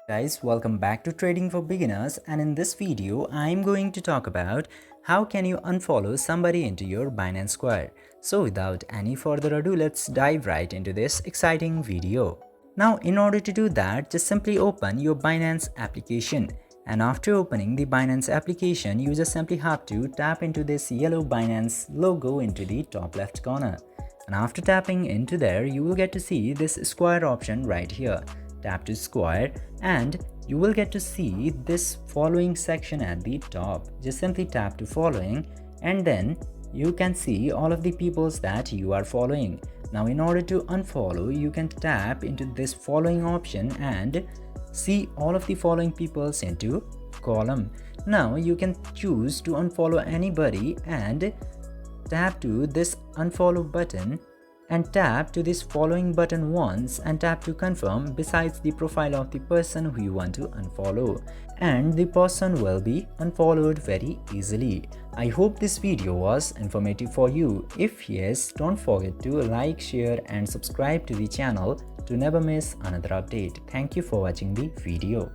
Guys, welcome back to Trading for Beginners, and in this video I'm going to talk about how can you unfollow somebody into your Binance Square. So without any further ado, let's dive right into this exciting video. Now in order to do that, just simply open your Binance application, and after opening the Binance application you just simply have to tap into this yellow Binance logo into the top left corner. And after tapping into there, you will get to see this square option right here. Tap to square and you will get to see this following section at the top. Just simply tap to following and then you can see all of the peoples that you are following. Now in order to unfollow, you can tap into this following option and see all of the following peoples into column. Now you can choose to unfollow anybody and tap to this unfollow button and tap to this following button once and tap to confirm besides the profile of the person who you want to unfollow, and the person will be unfollowed very easily. I hope this video was informative for you. If yes, don't forget to like, share and subscribe to the channel to never miss another update. Thank you for watching the video.